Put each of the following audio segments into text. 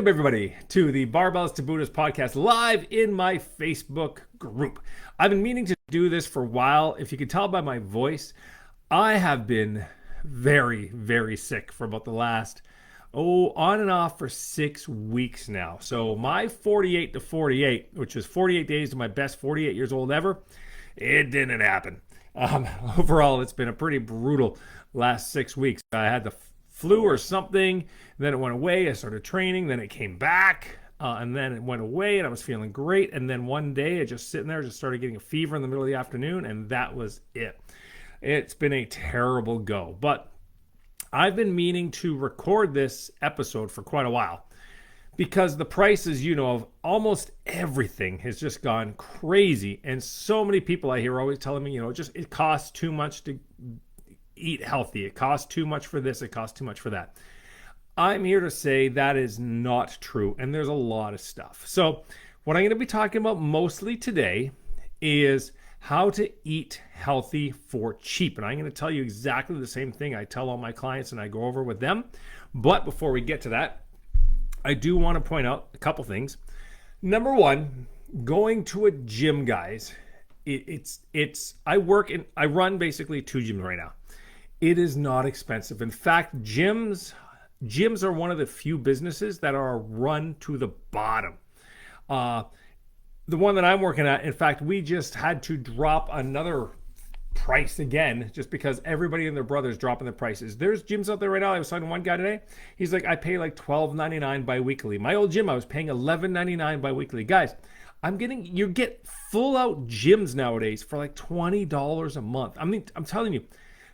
Welcome, everybody, to the Barbells to Buddhas podcast live in my Facebook group. I've been meaning to do this for a while. If you can tell by my voice, I have been very, very sick for about the last, on and off for 6 weeks now. So my 48 to 48, which was 48 days to my best 48 years old ever, it didn't happen. Overall, it's been a pretty brutal last 6 weeks. I had the flu or something, then it went away. I started training, then it came back, and then it went away, and I was feeling great. And then one day, I just sitting there, just started getting a fever in the middle of the afternoon, and that was it. It's been a terrible go, but I've been meaning to record this episode for quite a while because the prices, of almost everything has just gone crazy, and so many people I hear always telling me, it costs too much to eat healthy. It costs too much for this. It costs too much for that. I'm here to say that is not true, and there's a lot of stuff. So what I'm going to be talking about mostly today is how to eat healthy for cheap. And I'm going to tell you exactly the same thing I tell all my clients and I go over with them. But before we get to that, I do want to point out a couple things. Number one, going to a gym, guys. I run basically 2 gyms right now. It is not expensive. In fact, gyms are one of the few businesses that are run to the bottom. The one that I'm working at, in fact, we just had to drop another price again just because everybody and their brother's dropping the prices. There's gyms out there right now. I was talking to one guy today. He's like, I pay like $12.99 bi-weekly. My old gym, I was paying $11.99 bi-weekly. Guys, you get full out gyms nowadays for like $20 a month. I mean, I'm telling you,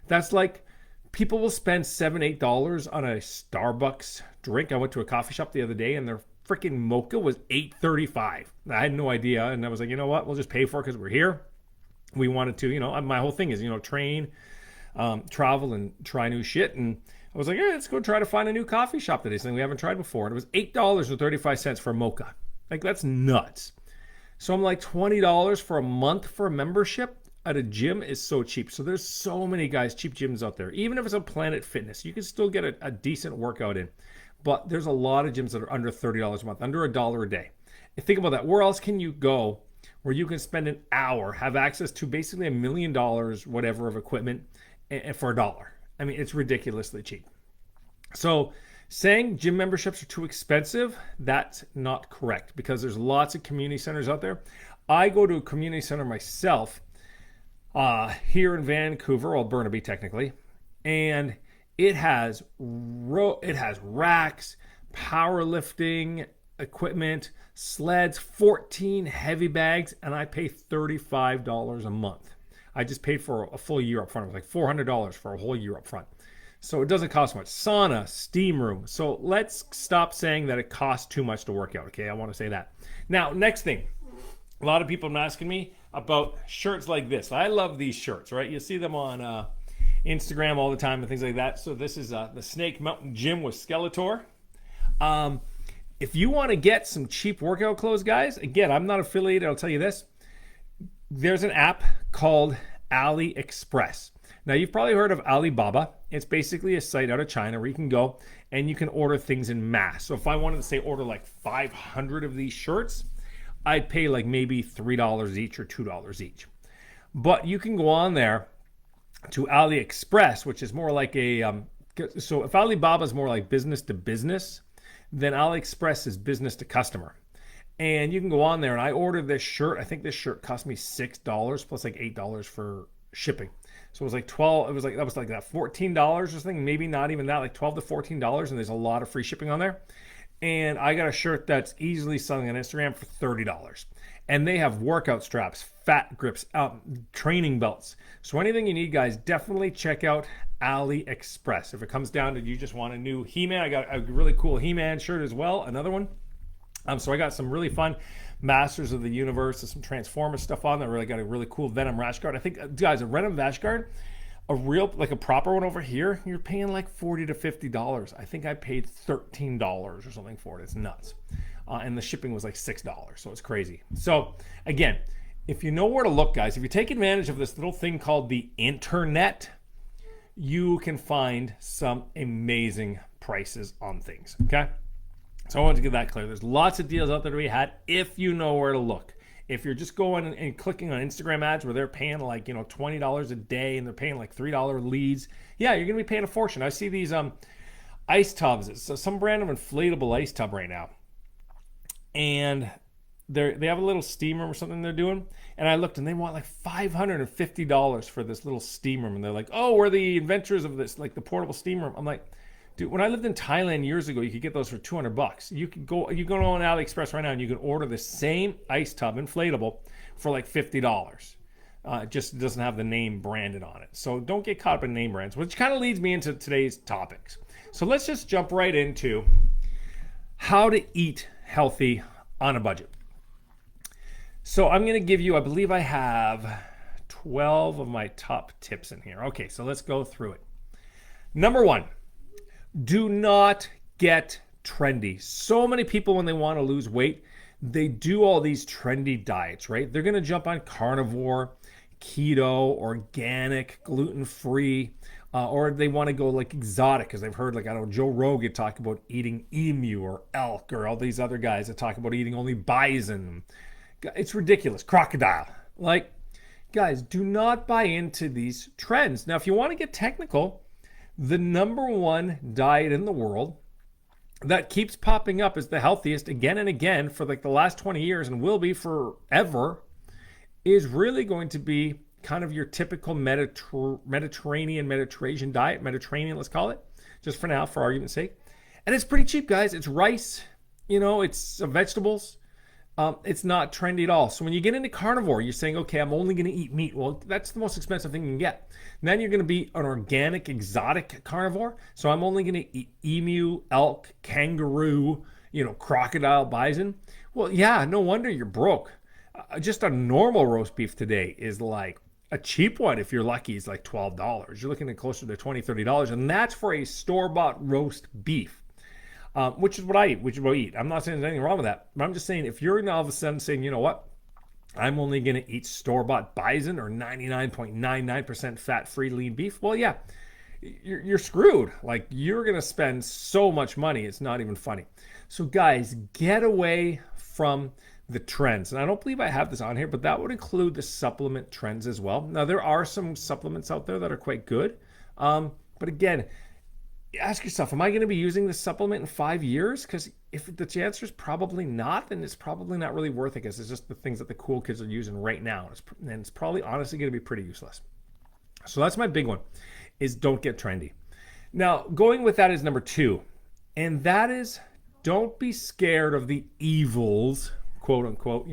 that's like people will spend $7, $8 on a Starbucks drink. I went to a coffee shop the other day and their freaking mocha was $8.35. I had no idea. And I was like, you know what? We'll just pay for it because we're here. We wanted to, my whole thing is, train, travel and try new shit. And I was like, let's go try to find a new coffee shop today. Something we haven't tried before. And it was $8.35 for a mocha. Like, that's nuts. So I'm like, $20 for a month for a membership at a gym is so cheap. So there's so many guys, cheap gyms out there. Even if it's a Planet Fitness, you can still get a decent workout in. But there's a lot of gyms that are under $30 a month, under $1 a day. And think about that. Where else can you go where you can spend an hour, have access to basically $1 million, whatever, of equipment for $1? I mean, it's ridiculously cheap. So saying gym memberships are too expensive, that's not correct because there's lots of community centers out there. I go to a community center myself here in Vancouver, or Burnaby technically, and it has racks, powerlifting equipment, sleds, 14 heavy bags, and I pay $35 a month. I just paid for a full year up front. It was like $400 for a whole year up front. So it doesn't cost much. Sauna, steam room. So let's stop saying that it costs too much to work out, okay? I want to say that. Now, next thing. A lot of people have been asking me about shirts like this. I love these shirts, right? You see them on Instagram all the time and things like that. So this is the Snake Mountain Gym with Skeletor. If you want to get some cheap workout clothes, guys, again, I'm not affiliated. I'll tell you this. There's an app called AliExpress. Now, you've probably heard of Alibaba. It's basically a site out of China where you can go and you can order things in mass. So if I wanted to say order like 500 of these shirts, I'd pay like maybe $3 each or $2 each. But you can go on there to AliExpress, which is more like so if Alibaba is more like business to business, then AliExpress is business to customer. And you can go on there and I ordered this shirt. I think this shirt cost me $6 plus like $8 for shipping. So it was like that was like that $14 or something, maybe not even that, like $12 to $14, and there's a lot of free shipping on there. And I got a shirt that's easily selling on Instagram for $30. And they have workout straps, fat grips, training belts. So anything you need, guys, definitely check out AliExpress. If it comes down to you just want a new He-Man, I got a really cool He-Man shirt as well, another one. So I got some really fun Masters of the Universe and some Transformers stuff on there. I really got a really cool Venom rash guard. I think, guys, a Venom rash guard, a proper one over here, you're paying like $40 to $50. I think I paid $13 or something for it. It's nuts. And the shipping was like $6. So it's crazy. So again, if you know where to look, guys, if you take advantage of this little thing called the internet, you can find some amazing prices on things. Okay. So I want to get that clear. There's lots of deals out there to be had if you know where to look. If you're just going and clicking on Instagram ads where they're paying like, $20 a day and they're paying like $3 leads, yeah, you're going to be paying a fortune. I see these ice tubs. It's some brand of inflatable ice tub right now. And they have a little steam room or something they're doing. And I looked and they want like $550 for this little steam room. And they're like, oh, we're the inventors of this, like the portable steam room. I'm like, dude, when I lived in Thailand years ago, you could get those for $200. You go on AliExpress right now and you can order the same ice tub, inflatable, for like $50. It just doesn't have the name branded on it. So don't get caught up in name brands, which kind of leads me into today's topics. So let's just jump right into how to eat healthy on a budget. So I'm going to give you, I believe I have 12 of my top tips in here. Okay, so let's go through it. Number one, do not get trendy. So many people, when they want to lose weight, they do all these trendy diets, right? They're going to jump on carnivore, keto, organic, gluten-free, or they want to go like exotic, because I've heard, like, I don't know, Joe Rogan talk about eating emu or elk, or all these other guys that talk about eating only bison. It's ridiculous. Crocodile. Like, guys, do not buy into these trends. Now, if you want to get technical, the number one diet in the world that keeps popping up as the healthiest again and again for like the last 20 years and will be forever is really going to be kind of your typical Mediterranean diet. Mediterranean, let's call it, just for now, for argument's sake. And it's pretty cheap, guys. It's rice, it's vegetables. It's not trendy at all. So when you get into carnivore, you're saying, okay, I'm only going to eat meat. Well, that's the most expensive thing you can get. And then you're going to be an organic, exotic carnivore. So I'm only going to eat emu, elk, kangaroo, crocodile, bison. Well, yeah, no wonder you're broke. Just a normal roast beef today is like a cheap one. If you're lucky, is like $12. You're looking at closer to $20, $30. And that's for a store-bought roast beef. Which is what I eat, which is what I eat. I'm not saying there's anything wrong with that. But I'm just saying, if you're now all of a sudden saying, you know what, I'm only going to eat store-bought bison or 99.99% fat-free lean beef, well, yeah, you're screwed. Like, you're going to spend so much money, it's not even funny. So, guys, get away from the trends. And I don't believe I have this on here, but that would include the supplement trends as well. Now, there are some supplements out there that are quite good. But again, ask yourself, am I going to be using this supplement in 5 years? Because if the answer is probably not, then it's probably not really worth it, because it's just the things that the cool kids are using right now. And it's probably honestly going to be pretty useless. So that's my big one, is don't get trendy. Now, going with that is number two. And that is, don't be scared of the evils, quote unquote,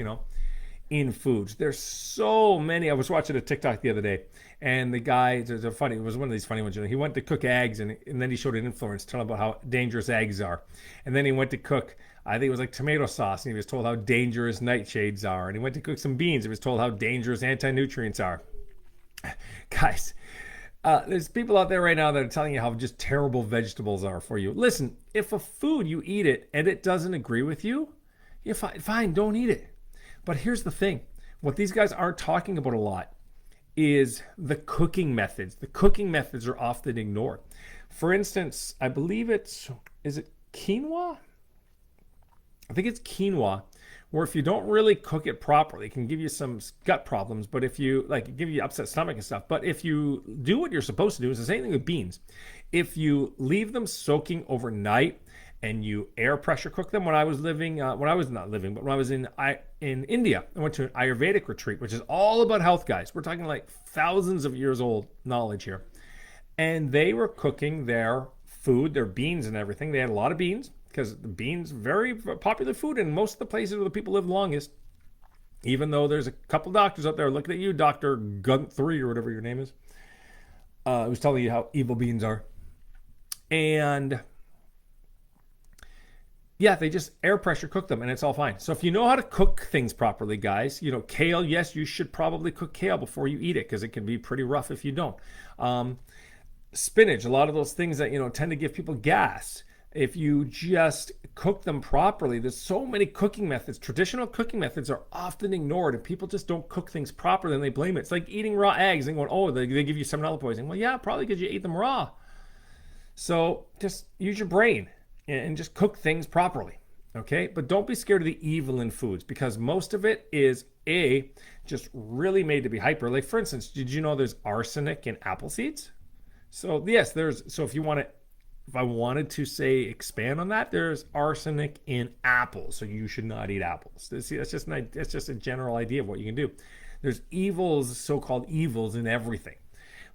in foods. There's so many. I was watching a TikTok the other day, and the guy, it was one of these funny ones. He went to cook eggs, and then he showed an influencer telling about how dangerous eggs are. And then he went to cook, I think it was like tomato sauce, and he was told how dangerous nightshades are. And he went to cook some beans, and he was told how dangerous anti-nutrients are. Guys, there's people out there right now that are telling you how just terrible vegetables are for you. Listen, if a food, you eat it and it doesn't agree with you, you're fine, don't eat it. But here's the thing. What these guys aren't talking about a lot is the cooking methods. The cooking methods are often ignored. For instance, I believe is it quinoa? I think it's quinoa, where if you don't really cook it properly, it can give you some gut problems, but if you, give you upset stomach and stuff. But if you do what you're supposed to do, it's the same thing with beans. If you leave them soaking overnight, and you air pressure cook them. When I was in India, I went to an Ayurvedic retreat, which is all about health, guys. We're talking like thousands of years old knowledge here. And they were cooking their food, their beans and everything. They had a lot of beans, because the beans, very popular food in most of the places where the people live longest. Even though there's a couple doctors out there looking at you, Dr. Gunt3 or whatever your name is, who's telling you how evil beans are. And yeah, they just air pressure cook them and it's all fine. So if you know how to cook things properly, guys, kale, yes, you should probably cook kale before you eat it, because it can be pretty rough if you don't. Spinach, a lot of those things that, tend to give people gas. If you just cook them properly, there's so many cooking methods. Traditional cooking methods are often ignored, and people just don't cook things properly and they blame it. It's like eating raw eggs and going, oh, they give you salmonella poisoning. Well, yeah, probably because you ate them raw. So just use your brain and just cook things properly. Okay, but don't be scared of the evil in foods because most of it is just really made to be hyper. Like for instance, did you know there's arsenic in apple seeds? So yes, there's if you want to if I wanted to say expand on that, there's arsenic in apples, so you should not eat apples. See, that's just a general idea of what you can do. There's evils, so-called evils in everything,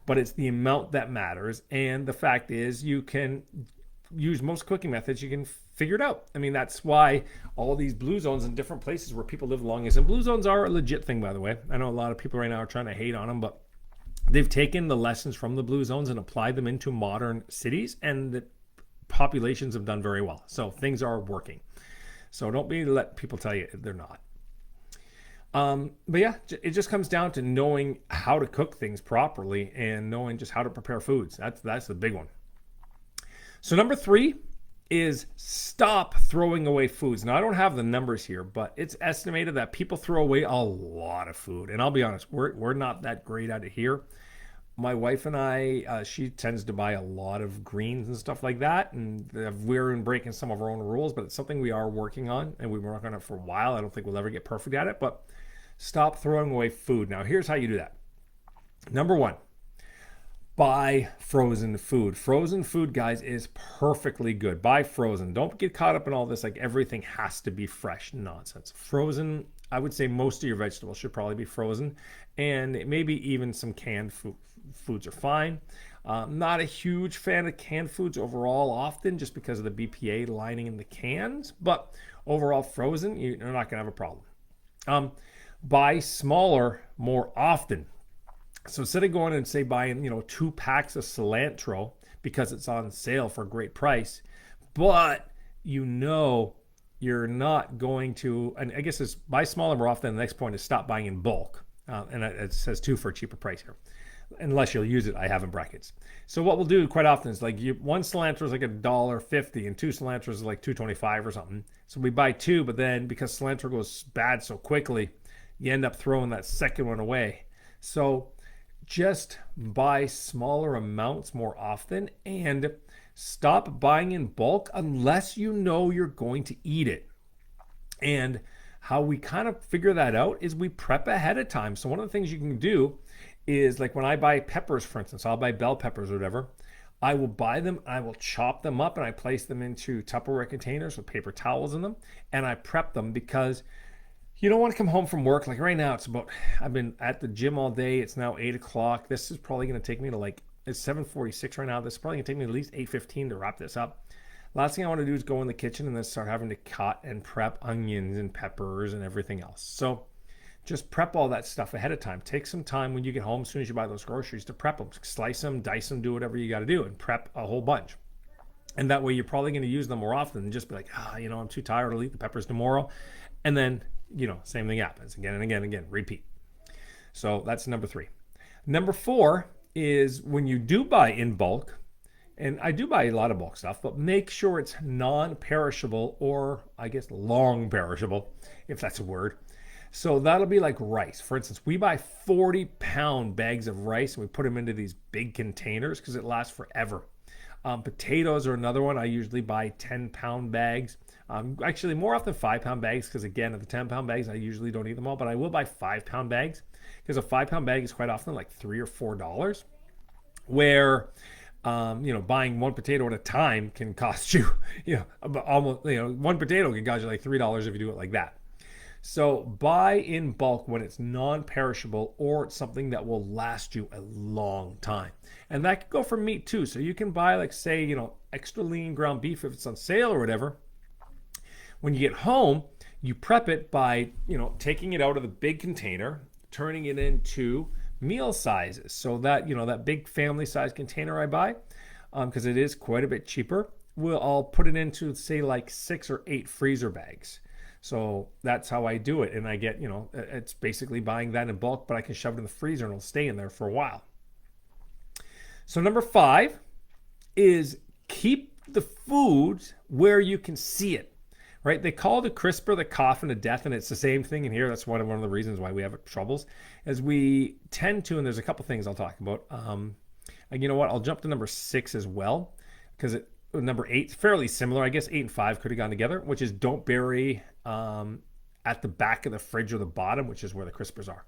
but it's the amount that matters. And the fact is, you can use most cooking methods. You can figure it out. I mean, that's why all these blue zones in different places where people live long is. And blue zones are a legit thing, by the way. I know a lot of people right now are trying to hate on them, but they've taken the lessons from the blue zones and applied them into modern cities, and the populations have done very well. So things are working. So don't let people tell you they're not. But yeah, it just comes down to knowing how to cook things properly and knowing just how to prepare foods. That's the big one. So number 3 is stop throwing away foods. Now I don't have the numbers here, but it's estimated that people throw away a lot of food. And I'll be honest, we're not that great at it here. My wife and I, she tends to buy a lot of greens and stuff like that. And we're in breaking some of our own rules, but it's something we are working on. And we've been working on it for a while. I don't think we'll ever get perfect at it, but stop throwing away food. Now, here's how you do that. Number 1, buy frozen food. Frozen food, guys, is perfectly good. Buy frozen. Don't get caught up in all this like everything has to be fresh nonsense. Frozen, I would say most of your vegetables should probably be frozen, and maybe even some canned foods are fine. Not a huge fan of canned foods overall often just because of the BPA lining in the cans, but overall frozen, you're not going to have a problem. Buy smaller more often. So instead of going and say buying 2 packs of cilantro because it's on sale for a great price, but you're not going to, and I guess it's buy smaller more often. The next point is stop buying in bulk. And it says 2 for a cheaper price here. Unless you'll use it, I have in brackets. So what we'll do quite often is like one cilantro is like $1.50 and 2 cilantros is like $2.25 or something. So we buy 2, but then because cilantro goes bad so quickly, you end up throwing that second one away. So just buy smaller amounts more often and stop buying in bulk unless you know you're going to eat it. And how we kind of figure that out is we prep ahead of time. So one of the things you can do is like when I buy peppers, for instance, I'll buy bell peppers or whatever. I will buy them, I will chop them up, and I place them into Tupperware containers with paper towels in them, and I prep them because you don't want to come home from work. Like right now, I've been at the gym all day. It's now 8 o'clock. This is probably going to take me to it's 7:46 right now. This is probably going to take me at least 8:15 to wrap this up. Last thing I want to do is go in the kitchen and then start having to cut and prep onions and peppers and everything else. So just prep all that stuff ahead of time. Take some time when you get home, as soon as you buy those groceries, to prep them. Slice them, dice them, do whatever you got to do, and prep a whole bunch. And that way you're probably going to use them more often than just be like, I'm too tired, I'll eat the peppers tomorrow. And then same thing happens again and again and again, repeat. So that's number 3. Number 4 is when you do buy in bulk, and I do buy a lot of bulk stuff, but make sure it's non-perishable or I guess long perishable, if that's a word. So that'll be like rice. For instance, we buy 40-pound bags of rice and we put them into these big containers because it lasts forever. Potatoes are another one. I usually buy 10-pound bags. Actually, more often 5-pound bags because, again, at the 10-pound bags, I usually don't eat them all. But I will buy 5-pound bags because a 5-pound bag is quite often like $3 or $4, where buying one potato at a time can cost you, almost, one potato can cost you like $3 if you do it like that. So buy in bulk when it's non-perishable or it's something that will last you a long time. And that could go for meat too. So you can buy like, say, extra lean ground beef if it's on sale or whatever. When you get home, you prep it by, taking it out of the big container, turning it into meal sizes. So that, that big family size container I buy, because it is quite a bit cheaper, I'll put it into, say, like 6 or 8 freezer bags. So that's how I do it. And I get, it's basically buying that in bulk, but I can shove it in the freezer and it'll stay in there for a while. So number 5 is keep the foods where you can see it, right? They call the CRISPR the coffin of death, and it's the same thing in here. That's one of the reasons why we have troubles, as we tend to, and there's a couple things I'll talk about. And you know what? I'll jump to number 6 as well, because number 8, fairly similar. I guess 8 and 5 could have gone together, which is don't bury at the back of the fridge or the bottom, which is where the crispers are.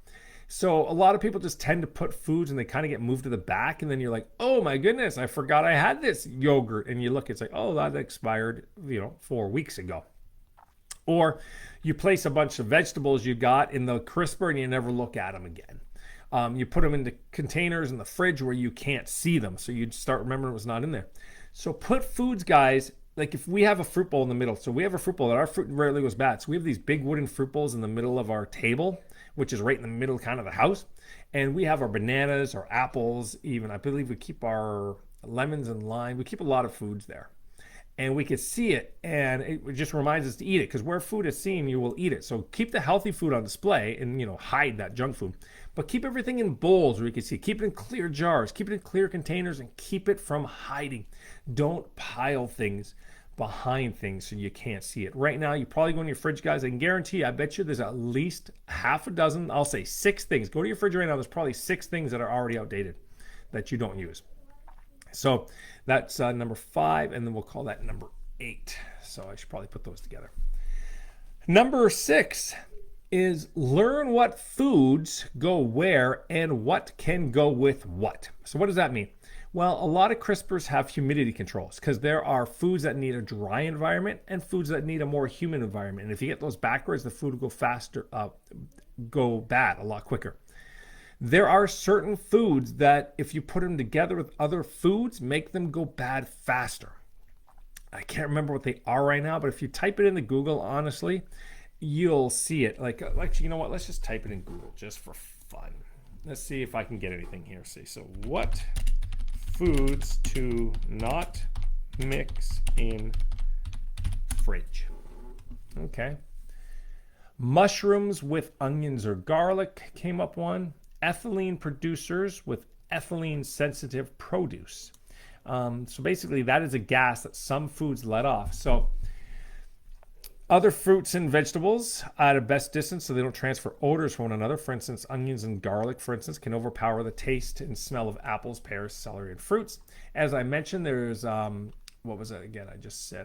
So a lot of people just tend to put foods and they kind of get moved to the back, and then you're like, oh my goodness, I forgot I had this yogurt. And you look, it's like, oh, that expired, 4 weeks ago. Or you place a bunch of vegetables you got in the crisper and you never look at them again. You put them into containers in the fridge where you can't see them, so you'd start remembering it was not in there. So put foods, guys, like if we have a fruit bowl in the middle, so we have a fruit bowl that our fruit rarely goes bad. So we have these big wooden fruit bowls in the middle of our table, which is right in the middle kind of the house. And we have our bananas, our apples, even I believe we keep our lemons and lime. We keep a lot of foods there. And we can see it, and it just reminds us to eat it, because where food is seen, you will eat it. So keep the healthy food on display and, hide that junk food. But keep everything in bowls where you can see. Keep it in clear jars. Keep it in clear containers, and keep it from hiding. Don't pile things behind things so you can't see it. Right now, you probably go in your fridge, guys. I can guarantee you, I bet you there's at least half a dozen, I'll say 6 things. Go to your fridge right now. There's probably 6 things that are already outdated that you don't use. So that's number 5, and then we'll call that number 8. So I should probably put those together. Number 6 is learn what foods go where and what can go with what. So what does that mean? Well, a lot of crispers have humidity controls, because there are foods that need a dry environment and foods that need a more humid environment. And if you get those backwards, the food will go bad a lot quicker. There are certain foods that if you put them together with other foods, make them go bad faster. I can't remember what they are right now, but if you type it into Google, honestly, you'll see it. Actually, you know what? Let's just type it in Google just for fun. Let's see if I can get anything here. See, so what foods to not mix in fridge? Okay. Mushrooms with onions or garlic came up one. Ethylene producers with ethylene sensitive produce. So basically that is a gas that some foods let off. So other fruits and vegetables at a best distance so they don't transfer odors from one another. For instance, onions and garlic, for instance, can overpower the taste and smell of apples, pears, celery, and fruits. As I mentioned, there's what was that again? I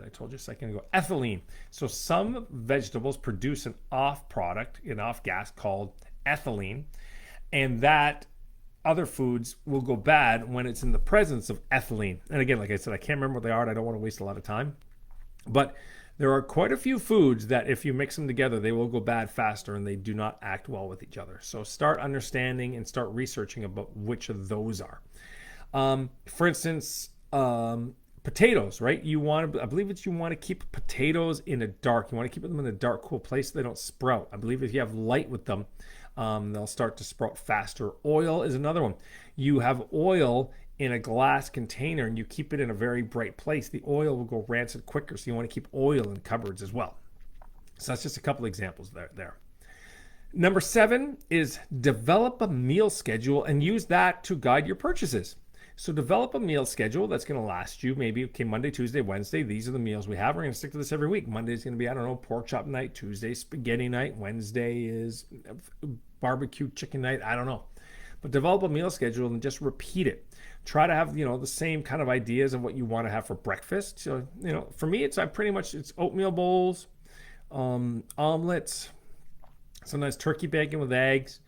told you a second ago, ethylene. So some vegetables produce an off product, an off gas called ethylene. And that other foods will go bad when it's in the presence of ethylene. And again, like I said, I can't remember what they are, and I don't want to waste a lot of time. But there are quite a few foods that if you mix them together, they will go bad faster, and they do not act well with each other. So start understanding and start researching about which of those are. For instance, potatoes, right? You want to keep potatoes in a dark. You want to keep them in a dark, cool place so they don't sprout. I believe if you have light with them, they'll start to sprout faster. Oil is another one. You have oil in a glass container and you keep it in a very bright place, the oil will go rancid quicker. So you want to keep oil in cupboards as well. So that's just a couple examples there. Number 7 is develop a meal schedule and use that to guide your purchases. So develop a meal schedule that's going to last you maybe, okay, Monday, Tuesday, Wednesday. These are the meals we have. We're going to stick to this every week. Monday is going to be, pork chop night. Tuesday, spaghetti night. Wednesday is barbecue chicken night. I don't know. But develop a meal schedule and just repeat it. Try to have, the same kind of ideas of what you want to have for breakfast. So, for me, it's oatmeal bowls, omelets, sometimes turkey bacon with eggs,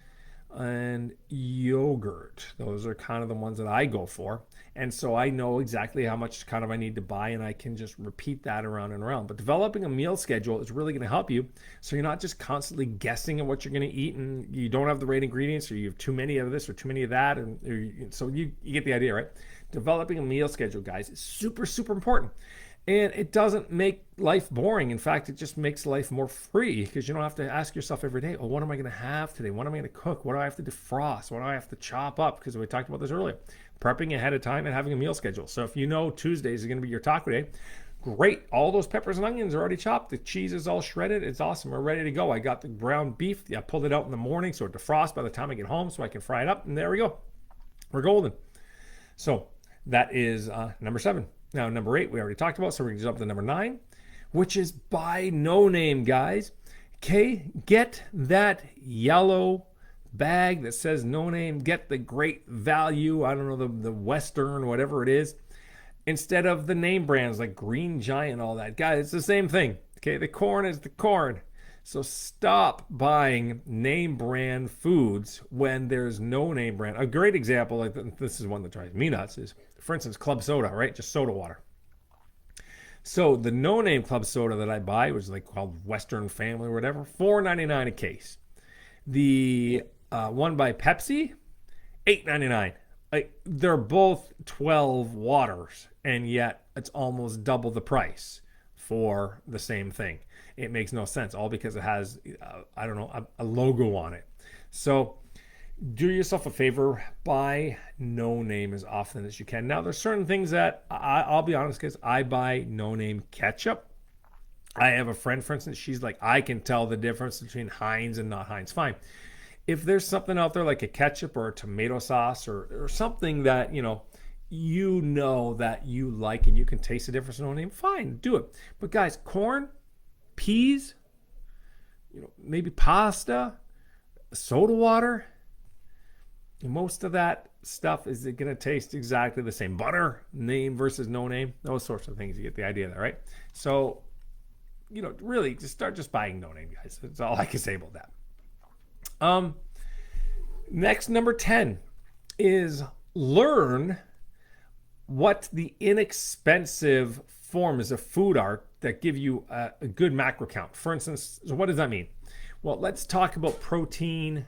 and yogurt. Those are kind of the ones that I go for. And so I know exactly how much kind of I need to buy, and I can just repeat that around and around. But developing a meal schedule is really going to help you, so you're not just constantly guessing at what you're going to eat and you don't have the right ingredients, or you have too many of this or too many of that. So you get the idea, right? Developing a meal schedule, guys, is super, super important. And it doesn't make life boring. In fact, it just makes life more free, because you don't have to ask yourself every day, what am I going to have today? What am I going to cook? What do I have to defrost? What do I have to chop up? Because we talked about this earlier. Prepping ahead of time and having a meal schedule. So if Tuesdays is going to be your taco day, great. All those peppers and onions are already chopped. The cheese is all shredded. It's awesome. We're ready to go. I got the ground beef. I pulled it out in the morning so it defrosts by the time I get home so I can fry it up. And there we go. We're golden. So that is number 7. Now, number 8, we already talked about, so we're going to jump to number 9, which is buy no name, guys. Okay, get that yellow bag that says no name. Get the great value, I don't know, the Western, whatever it is. instead of the name brands like Green Giant and all that. Guys, it's the same thing. Okay, the corn is the corn. So stop buying name brand foods when there's no name brand. A great example, like this is one that drives me nuts, is for instance club soda, right? Just soda water. So the no name club soda that I buy, which is like called Western Family or whatever, $4.99 a case. The one by Pepsi, $8.99. Like they're both 12 waters, and yet it's almost double the price for the same thing. It makes no sense, all because it has I don't know, a logo on it. So do yourself a favor, buy no name as often as you can. Now there's certain things that I'll be honest, guys, I buy no name ketchup. I have a friend, for instance, she's like, I can tell the difference between Heinz and not Heinz. Fine. If there's something out there like a ketchup or a tomato sauce or something that you know that you like and you can taste the difference in no name, fine, do it. But guys, corn, peas, maybe pasta, soda water, most of that stuff is going to taste exactly the same. Butter, name versus no name, those sorts of things. You get the idea there, right? So, really just start just buying no name, guys. That's all I can say about that. Next, number 10 is learn what the inexpensive forms of food are that give you a good macro count. For instance, so what does that mean? Well, let's talk about protein,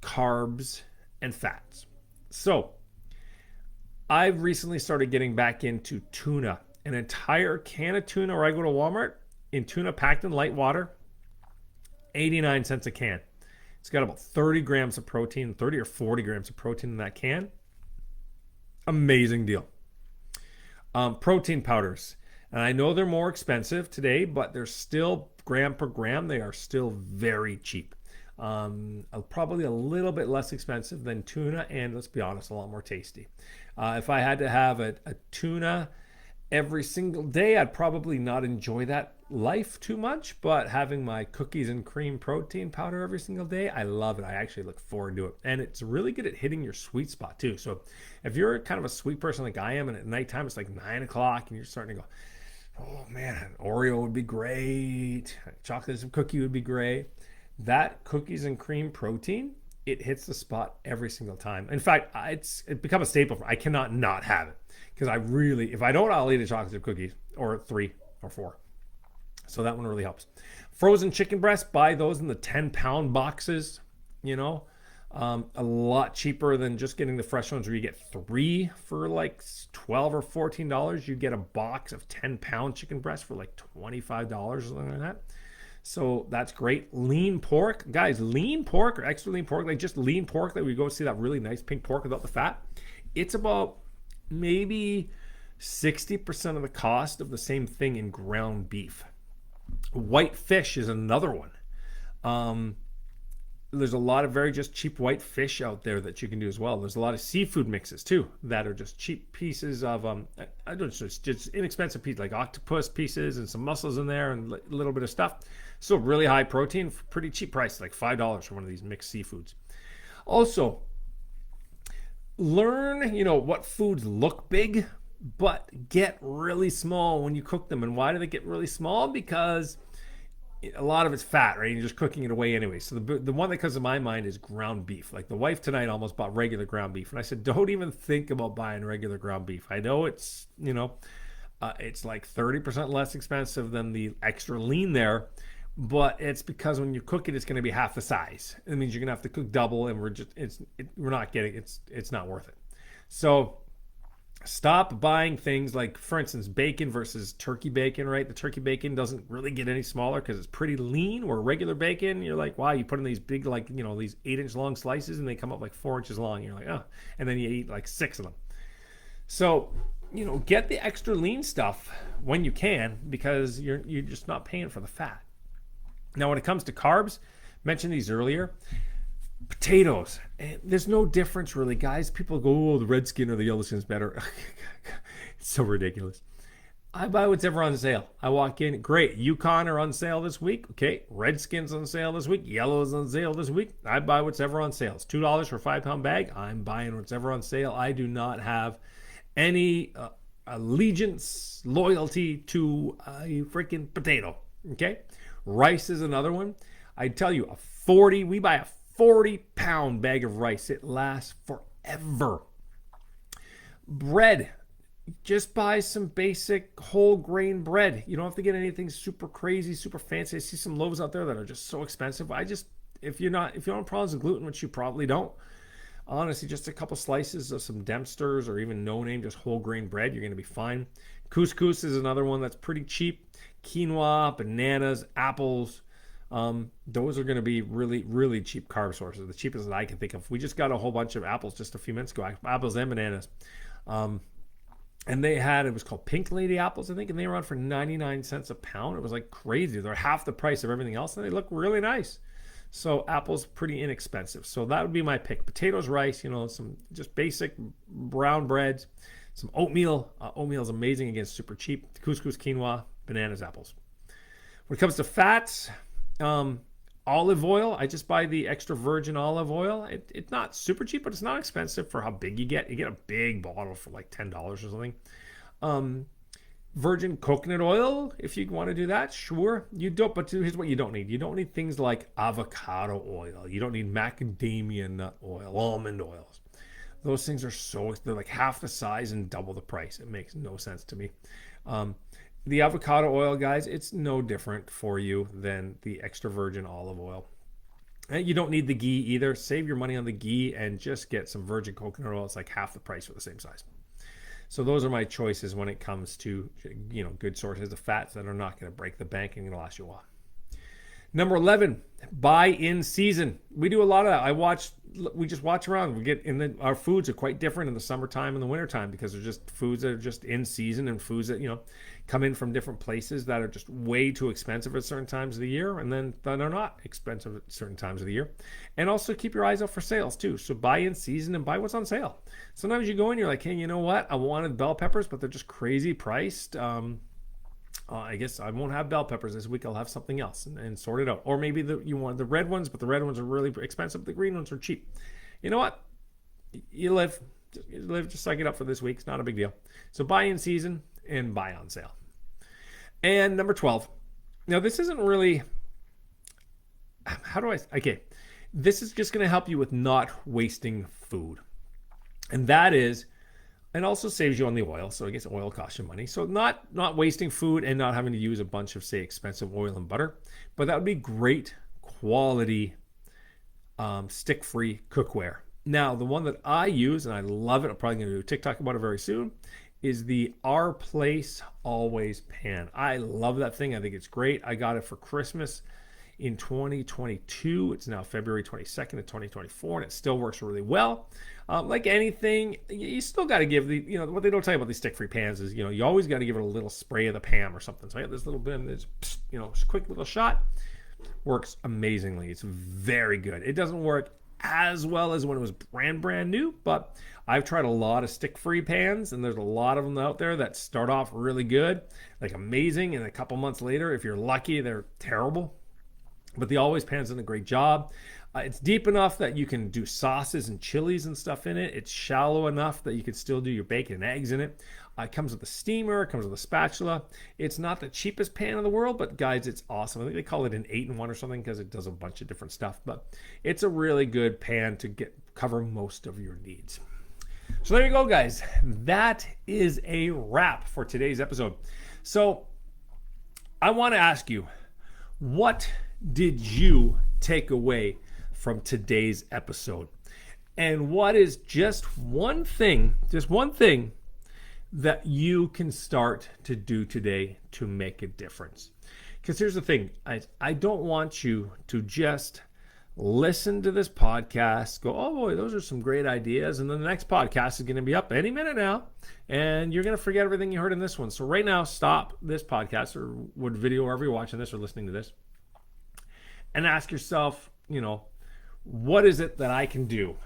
carbs, and fats. So I've recently started getting back into tuna. An entire can of tuna where I go to Walmart in tuna packed in light water, 89 cents a can. It's got about 30 grams of protein, 30 or 40 grams of protein in that can. Amazing deal. Protein powders. And I know they're more expensive today, but they're still gram per gram. They are still very cheap. Probably a little bit less expensive than tuna, and let's be honest, a lot more tasty. If I had to have a tuna every single day, I'd probably not enjoy that life too much, but having my cookies and cream protein powder every single day, I love it. I actually look forward to it, and it's really good at hitting your sweet spot too. So if you're kind of a sweet person like I am, and at nighttime it's like 9 o'clock and you're starting to go, oh man, an Oreo would be great, chocolate chip cookie would be great, that cookies and cream protein, it hits the spot every single time. In fact, it's become a staple. I cannot not have it, because I really, if I don't, I'll eat a chocolate chip cookie or 3 or 4. So that one really helps. Frozen chicken breasts, buy those in the 10-pound boxes, a lot cheaper than just getting the fresh ones where you get 3 for like $12 or $14. You get a box of 10-pound chicken breasts for like $25 or something like that. So that's great. Lean pork, guys, lean pork or extra lean pork, like just lean pork, like we go see that really nice pink pork without the fat. It's about maybe 60% of the cost of the same thing in ground beef. White fish is another one. There's a lot of very just cheap white fish out there that you can do as well. There's a lot of seafood mixes too that are just cheap pieces of I don't know, just inexpensive pieces like octopus pieces and some mussels in there and a little bit of stuff. So really high protein, pretty cheap price, like $5 for one of these mixed seafoods. Also, learn what foods look big but get really small when you cook them. And why do they get really small? Because a lot of it's fat, right? You're just cooking it away anyway. So the one that comes to my mind is ground beef. Like the wife tonight almost bought regular ground beef, and I said, don't even think about buying regular ground beef. I know it's it's like 30% less expensive than the extra lean there, but it's because when you cook it, it's going to be half the size. It means you're going to have to cook double, and we're not getting it's not worth it. So stop buying things like, for instance, bacon versus turkey bacon, right? The turkey bacon doesn't really get any smaller because it's pretty lean, where regular bacon, you're like, wow, you put in these big, like, these 8-inch long slices and they come up like 4 inches long. You're like, oh, and then you eat like 6 of them. So, get the extra lean stuff when you can, because you're just not paying for the fat. Now, when it comes to carbs, mentioned these earlier, potatoes, there's no difference really, guys. People go, oh, the red skin or the yellow skin is better. It's so ridiculous. I buy whatever on sale. I walk in, great, Yukon are on sale this week. Okay, red skin's on sale this week. Yellow is on sale this week. I buy whatever on sale. It's $2 for a 5-pound bag. I'm buying whatever on sale. I do not have any allegiance, loyalty to a freaking potato. Okay, rice is another one. I tell you, we buy a 40-pound bag of rice. It lasts forever. Bread, just buy some basic whole grain bread. You don't have to get anything super crazy, super fancy. I see some loaves out there that are just so expensive. If you don't have problems with gluten, which you probably don't, honestly, just a couple slices of some Dempster's or even no name, just whole grain bread, you're going to be fine. Couscous is another one that's pretty cheap. Quinoa, bananas, apples. Those are going to be really, really cheap carb sources. The cheapest that I can think of. We just got a whole bunch of apples just a few minutes ago. Apples and bananas. And it was called Pink Lady apples, I think, and they were on for 99 cents a pound. It was like crazy. They're half the price of everything else, and they look really nice. So apples, pretty inexpensive. So that would be my pick. Potatoes, rice, some just basic brown breads, some oatmeal. Oatmeal is amazing, again, super cheap. Couscous, quinoa, bananas, apples. When it comes to fats, olive oil, I just buy the extra virgin olive oil. It's not super cheap, but it's not expensive for how big you get. You get a big bottle for like $10 or something. Virgin coconut oil, if you want to do that, sure. You don't, but here's what you don't need. You don't need things like avocado oil. You don't need macadamia nut oil, almond oils. Those things they're like half the size and double the price. It makes no sense to me. The avocado oil, guys, it's no different for you than the extra virgin olive oil. And you don't need the ghee either. Save your money on the ghee and just get some virgin coconut oil. It's like half the price for the same size. So those are my choices when it comes to, good sources of fats that are not going to break the bank and going to last you a while. Number 11, buy in season. We do a lot of that. We just watch around. Our foods are quite different in the summertime and the wintertime because they're just foods that are just in season and foods that, come in from different places that are just way too expensive at certain times of the year and then that are not expensive at certain times of the year. And also keep your eyes out for sales too. So buy in season and buy what's on sale. Sometimes you go in, you're like, hey, you know what? I wanted bell peppers, but they're just crazy priced. I guess I won't have bell peppers this week. I'll have something else and sort it out. Or maybe you want the red ones, but the red ones are really expensive. The green ones are cheap. You know what? You live, just suck it up for this week. It's not a big deal. So buy in season and buy on sale. And number 12. Now this isn't really, this is just going to help you with not wasting food. And that is, and also saves you on the oil. So I guess oil costs you money. So not wasting food and not having to use a bunch of, say, expensive oil and butter. But that would be great quality stick-free cookware. Now, the one that I use, and I love it, I'm probably going to do a TikTok about it very soon, is the Our Place Always pan. I love that thing. I think it's great. I got it for Christmas in 2022. It's now February 22nd of 2024, and it still works really well. Like anything, you still got to give what they don't tell you about these stick-free pans is, you always got to give it a little spray of the Pam or something. So I got this little bit, this, quick little shot. Works amazingly. It's very good. It doesn't work as well as when it was brand new, but I've tried a lot of stick-free pans, and there's a lot of them out there that start off really good, like amazing, and a couple months later, if you're lucky, they're terrible. But the Always Pan's done a great job. It's deep enough that you can do sauces and chilies and stuff in it. It's shallow enough that you can still do your bacon and eggs in it. It comes with a steamer. It comes with a spatula. It's not the cheapest pan in the world, but guys, it's awesome. I think they call it an 8-in-1 or something because it does a bunch of different stuff. But it's a really good pan to cover most of your needs. So there you go, guys. That is a wrap for today's episode. So I want to ask you, what did you take away from today's episode? And what is just one thing that you can start to do today to make a difference? Because here's the thing, I don't want you to just listen to this podcast, go, oh boy, those are some great ideas, and then the next podcast is going to be up any minute now, and you're going to forget everything you heard in this one. So right now, stop this podcast or what video, wherever you're watching this or listening to this, and ask yourself, what is it that I can do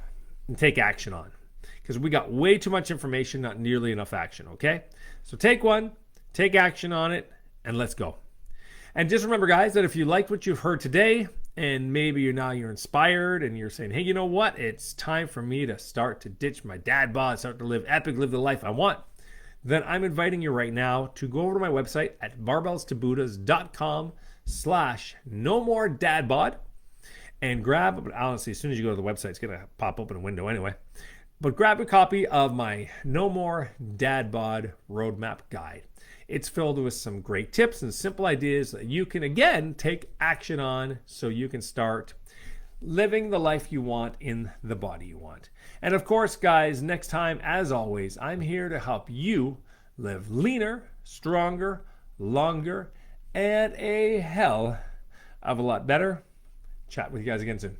and take action on? Because we got way too much information, not nearly enough action, okay? So take action on it, and let's go. And just remember, guys, that if you liked what you've heard today, and maybe you're inspired, and you're saying, hey, you know what? It's time for me to start to ditch my dad bod, start to live epic, live the life I want. then I'm inviting you right now to go over to my website at barbellstobuddhas.com/no more dad bod and grab, but honestly, as soon as you go to the website, it's going to pop open a window anyway. But grab a copy of my No More Dad Bod Roadmap Guide. It's filled with some great tips and simple ideas that you can, again, take action on so you can start living the life you want in the body you want. And of course, guys, next time, as always, I'm here to help you live leaner, stronger, longer, and a hell of a lot better. Chat with you guys again soon.